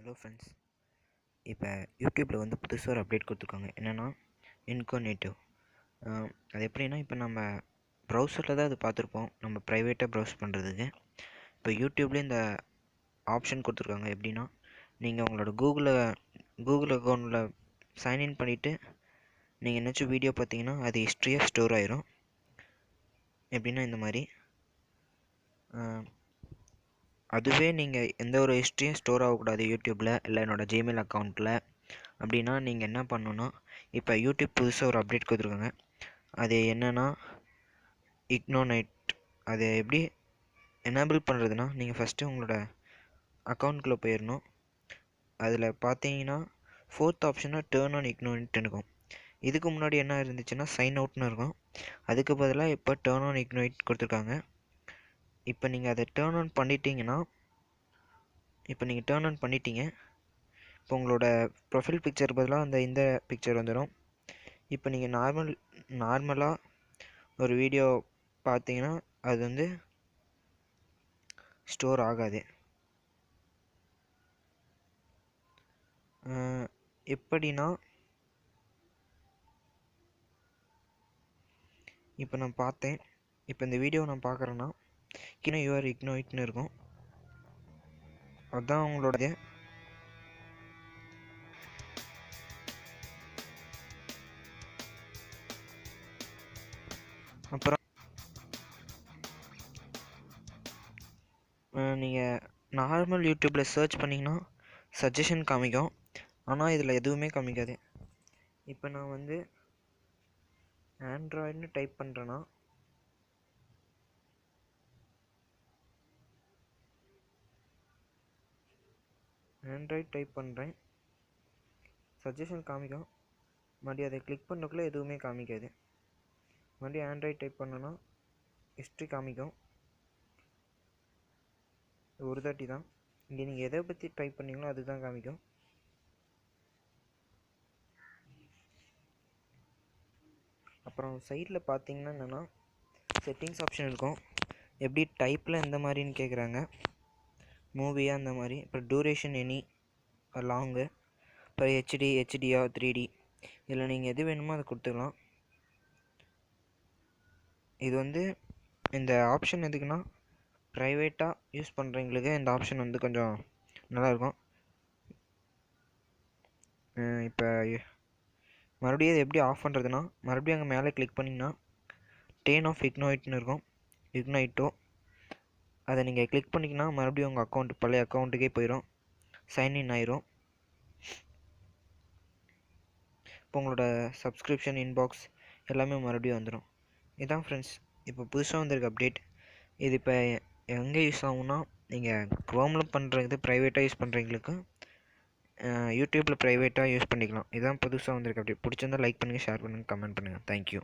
Hello friends, இப்போ யூடியூப்பில் வந்து புதுசாக ஒரு அப்டேட் கொடுத்துருக்காங்க. என்னென்னா இன்கோனேட்டிவ். அது எப்படின்னா, இப்போ நம்ம ப்ரௌசரில் தான் அது பார்த்துருப்போம், நம்ம ப்ரைவேட்டாக ப்ரௌஸ் பண்ணுறதுக்கு. இப்போ யூடியூப்லேயே இந்த ஆப்ஷன் கொடுத்துருக்காங்க. எப்படின்னா, நீங்கள் உங்களோட கூகுள் அக்கௌண்ட்டில் சைன்இன் பண்ணிவிட்டு நீங்கள் என்னாச்சும் வீடியோ பார்த்தீங்கன்னா அது ஹிஸ்ட்ரியாக ஸ்டோர் ஆயிரும். எப்படின்னா இந்த மாதிரி அதுவே நீங்கள் எந்த ஒரு ஹிஸ்ட்ரியும் ஸ்டோர் ஆகக்கூடாது யூடியூப்பில் இல்லை என்னோடய ஜிமெயில் அக்கௌண்ட்டில் அப்படின்னா நீங்கள் என்ன பண்ணணுன்னா, இப்போ யூடியூப் புதுசாக ஒரு அப்டேட் கொடுத்துருக்காங்க. அது என்னென்னா இக்னோனைட். அதை எப்படி எனேபிள் பண்ணுறதுனா, நீங்கள் ஃபஸ்ட்டு உங்களோட அக்கௌண்ட்குள்ளே போயிடணும். அதில் பார்த்தீங்கன்னா 4th ஆப்ஷனாக டேர்ன் ஆன் இக்னோனைட் இருக்கும். இதுக்கு முன்னாடி என்ன இருந்துச்சுன்னா சைன் அவுட்னு இருக்கும். அதுக்கு பதிலாக இப்போ டேர்ன் ஆன் இக்னோனைட் கொடுத்துருக்காங்க. இப்போ நீங்கள் அதை டேர்ன் ஆன் பண்ணிட்டீங்கன்னா, இப்போ உங்களோட ப்ரொஃபைல் பிக்சர் பதிலாக இந்த பிக்சர் வந்துடும். இப்போ நீங்கள் நார்மலாக ஒரு வீடியோ பார்த்தீங்கன்னா அது வந்து ஸ்டோர் ஆகாது. எப்படின்னா, இப்போ நான் பார்த்தேன், இப்போ இந்த வீடியோ நான் பார்க்குறேன்னா யூஆர் இக்னோயிட்னு இருக்கும். அதுதான் உங்களோடது. அப்புறம் நீங்கள் நார்மல் யூடியூப்பில் சர்ச் பண்ணிங்கன்னா சஜஷன் காமிக்கும், ஆனால் இதில் எதுவுமே காமிக்காது. இப்போ நான் வந்து ஆண்ட்ராய்டுன்னு டைப் பண்ணுறேன்னா ஆண்ட்ராய்டு டைப் பண்ணுறேன், சஜஷன் காமிக்கும். மறுபடியும் அதை கிளிக் பண்ணக்குள்ளே எதுவுமே காமிக்காது. மறுபடியும் ஆண்ட்ராய்டு டைப் பண்ணோன்னா ஹிஸ்ட்ரி காமிக்கும். ஒரு தாட்டி தான். இங்கே நீங்கள் எதை பற்றி டைப் பண்ணீங்களோ அதுதான் காமிக்கும். அப்புறம் சைடில் பார்த்தீங்கன்னா என்னென்னா செட்டிங்ஸ் ஆப்ஷன் இருக்கும். எப்படி டைப்பில் எந்த மாதிரின்னு கேட்குறாங்க, மூவியாக அந்த மாதிரி. இப்போ டூரேஷன் எனி லாங்கு, இப்போ ஹெச்டியா 3D, இதில் நீங்கள் எது வேணுமோ அதை கொடுத்துக்கலாம். இது வந்து இந்த ஆப்ஷன் எதுக்குன்னா, ப்ரைவேட்டாக யூஸ் பண்ணுறவங்களுக்கு இந்த ஆப்ஷன் வந்து கொஞ்சம் நல்லாயிருக்கும். இப்போ மறுபடியும் இது எப்படி ஆஃப் பண்ணுறதுன்னா, மறுபடியும் அங்கே மேலே கிளிக் பண்ணிங்கன்னா டேர்ன் ஆஃப் இக்னோயிட்னு இருக்கும், இக்னைட்டோ. அதை நீங்கள் கிளிக் பண்ணிங்கன்னா மறுபடியும் உங்கள் அக்கௌண்ட் பழைய அக்கௌண்ட்டுக்கே போயிடும், சைன்இன் ஆயிரும். இப்போ உங்களோட சப்ஸ்கிரிப்ஷன் இன்பாக்ஸ் எல்லாமே மறுபடியும் வந்துடும். இதுதான் ஃப்ரெண்ட்ஸ் இப்போ புதுசாக வந்திருக்க அப்டேட். இது இப்போ எங்கே யூஸ் ஆகும்னா, நீங்கள் க்ரோமில் பண்ணுறது ப்ரைவேட்டாக யூஸ் பண்ணுறவங்களுக்கு யூடியூப்பில் ப்ரைவேட்டாக யூஸ் பண்ணிக்கலாம். இதுதான் புதுசாக வந்திருக்க அப்டேட். பிடிச்சிருந்தால் லைக் பண்ணுங்கள், ஷேர் பண்ணுங்கள், கமெண்ட் பண்ணுங்கள். தேங்க்யூ.